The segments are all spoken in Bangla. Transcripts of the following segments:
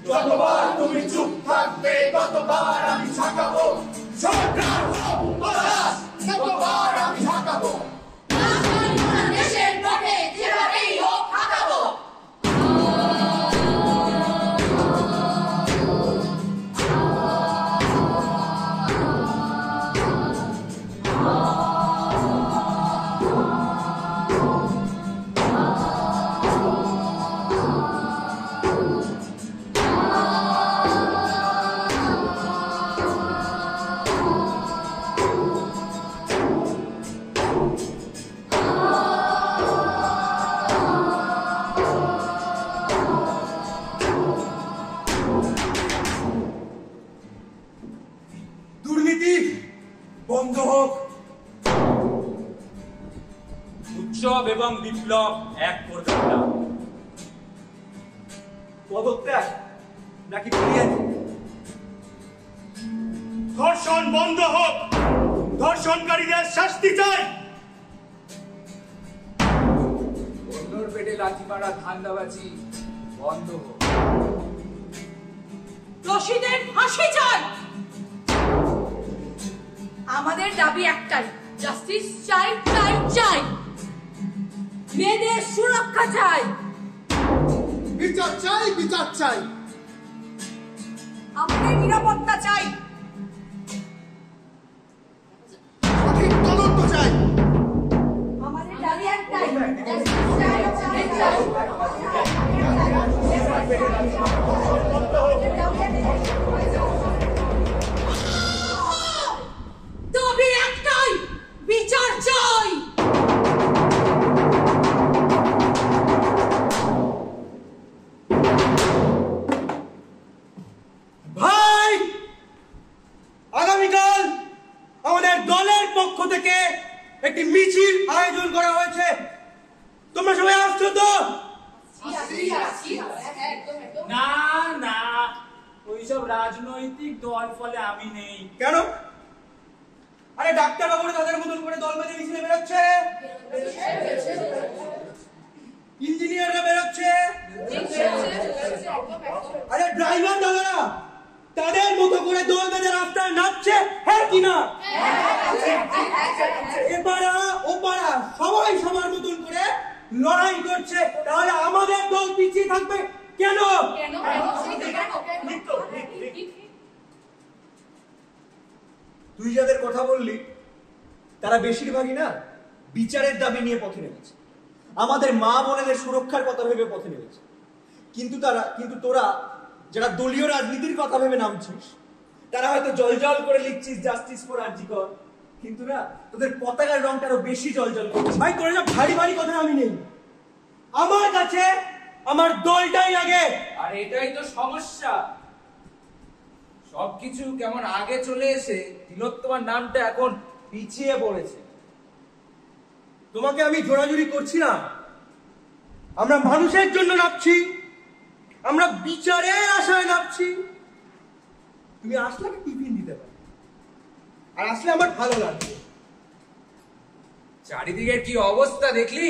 যতবার তুমি চুপ থাকবে ততবার আমি ঝাঁকাবো, সরকার হোক পলাশ ততবার আমি ঝাঁকাবো, দেশের পথে যেভাবেই হোক হাঁকাবো। বন্ধ হোক। উৎসব এবং বিপ্লব এক করবেন না। পদত্যাগ নাকি ফিরিয়ে? ধর্ষণ বন্ধ হোক, ধর্ষণকারীদের শাস্তি চাই। অন্যর পেটে লাথি মারা ধান্দাবাজি বন্ধ হোক। দোষীদের ফাঁসি চাই। আমাদের দাবি একটাই, জাস্টিস চাই চাই চাই, মেয়েদের সুরক্ষা চাই, বিচার চাই বিচার চাই, আমাদের নিরাপত্তা চাই, সঠিক তদন্ত চাই। আমাদের দাবি একটাই, জাস্টিস চাই চাই চাই। দাবি একটাই, বিচার চাই। ভাই, আগামীকাল আমাদের দলের পক্ষ থেকে একটি মিছিল আয়োজন করা হয়েছে। তোমরা সবাই আসছো তো? না না, ওইসব রাজনৈতিক দল ফলে আমি নেই। কেন? আরে ডাক্তার বাবুরা তাদের মতন করে দল বেঁধে মিছিলে বেরোচ্ছে, ইঞ্জিনিয়াররা বেরোচ্ছে, আরে ড্রাইভার দাদারা তাদের মতো করে দল বেঁধে রাস্তায় নামছে, হ্যাঁ কিনা? এপাড়া ওপাড়া সবাই সবার মতন করে লড়াই করছে, তাহলে আমাদের দল পিছিয়ে থাকবে কেন? তুই যাদের কথা বললি তারা বেশিরভাগই না বিচারের দাবি নিয়ে পথে নেমেছে, আমাদের মা বোনেদের সুরক্ষার কথা ভেবে পথে নেমেছে। কিন্তু তোরা যারা দলীয় রাজনীতির কথা ভেবে নামছিস, তারা হয়তো জলজল করে লিখছিস জাস্টিস ফর আরজি কর, কিন্তু না তোদের পতাকার রংটা আরো বেশি জলজল করছে। ভাই তোরা যা ভারী ভারী কথা আমি নেই, আমার কাছে আমার দলটাই লাগে। আর এটাই তো সমস্যা, সবকিছু কেমন আগে চলে এসে তিলোত্তমার নামটা এখন পিছিয়ে পড়েছে। তোমাকে আমি জোরাজুরি করছি না, আমরা মানুষের জন্য নামছি, আমরা বিচারের আশায় নামছি। তুমি আসলে আমি টিফিন দিতে পারি, আর আসলে আমার ভালো লাগবে। চারিদিকের কি অবস্থা দেখলি?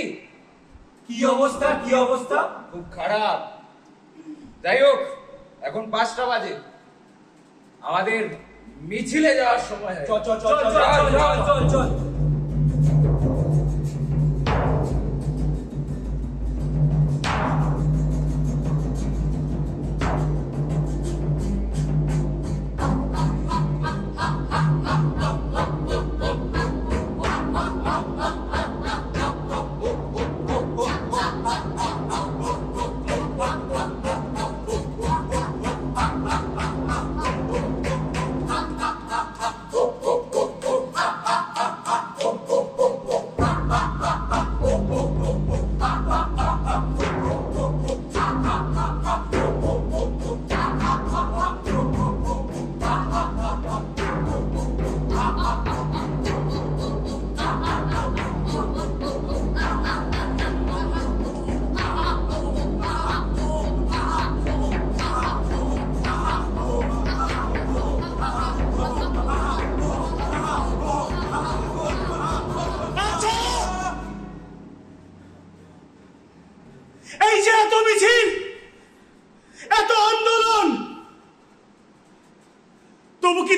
কি অবস্থা কি অবস্থা? খুব খারাপ। যাই হোক, এখন 5টা বাজে, আমাদের মিছিলে যাওয়ার সময়। চল চল চল চল চল চল চল।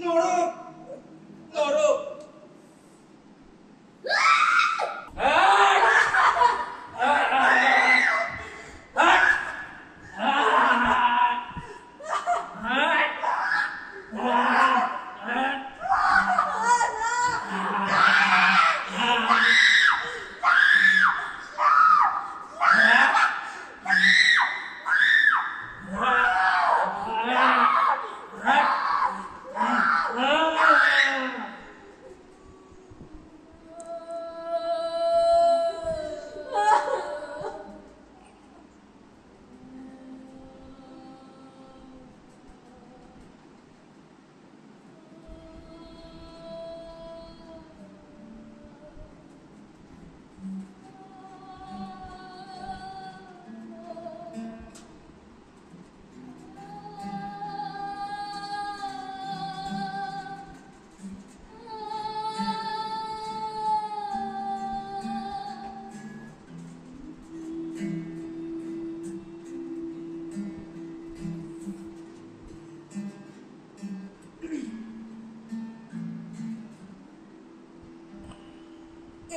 নরক নরক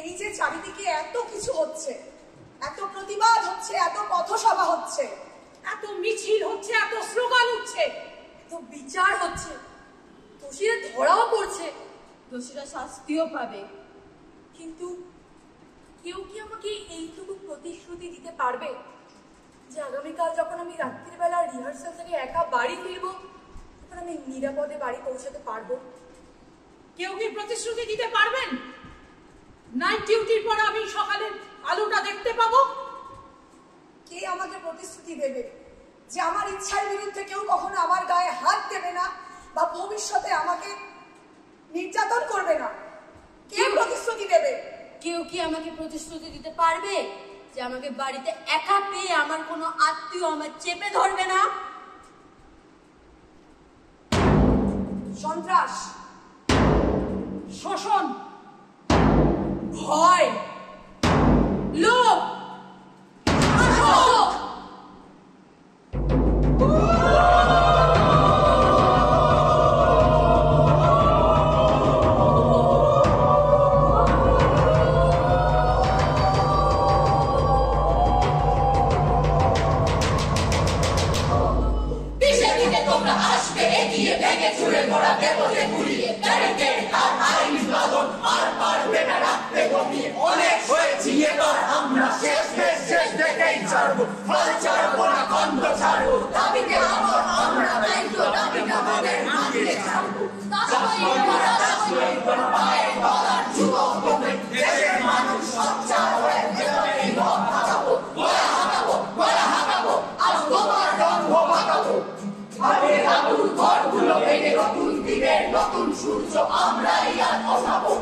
এই যে চারিদিকে এত কিছু হচ্ছে, এত প্রতিবাদ হচ্ছে, এত পথসভা হচ্ছে, এত মিছিল হচ্ছে, এত স্লোগান উঠছে, এত বিচার হচ্ছে, দোষীরা ধরাও পড়ছে, দোষীরা শাস্তিও পাবে, কিন্তু কেউ কি আমাকে এইটুকু প্রতিশ্রুতি দিতে পারবে যে আগামীকাল যখন আমি রাত্রির বেলা রিহার্সাল থেকে একা বাড়ি ফিরবো তখন আমি নিরাপদে বাড়ি পৌঁছাতে পারবো? কেউ কি প্রতিশ্রুতি দিতে পারবেন নাইট ডিউটির পর আমি সকালের আলোটা দেখতে পাবো? কে আমাকে প্রতিশ্রুতি দেবে যে আমার ইচ্ছার বিরুদ্ধে কেউ কখনো আমার গায়ে হাত দেবে না বা ভবিষ্যতে আমাকে নির্যাতন করবে না? কে প্রতিশ্রুতি দেবে? কেউ কি আমাকে প্রতিশ্রুতি দিতে পারবে যে আমাকে বাড়িতে একা পেয়ে আমার কোনো আত্মীয় আমার চেপে ধরবে না? সন্ত্রাস, শোষণ, ভয়, লোভ, আসক্ত, দিশে দিতে তোমরা আসবে এগিয়ে ভেঙে চুরে মোড়া দেবতে গুলিয়ে ব্যারিকেড আর আইন বাঁধন আর পারবে না রাখতে দমিয়ে অনেক হয়েছি এবার আমরা শেষ দেখেই ছাড়বো ফল ছাড়বো না খন্ড ছাড়বো দাবিতে আমরা দায়িত্ব দাবিটা আমাদের আগে ছাড়বো পায়ে গলার যুবক হবে দেশের মানুষ সচ্চার হয়ে যেভাবেই রথ হাঁকাবো গলা হাঁকাবো আজ তোমার রঙ্গ বাঁকাবো আগের আগুন ঘরগুলো ভেঙে নতুন দিনের নতুন সূর্য আমরাই আর ওঠাবো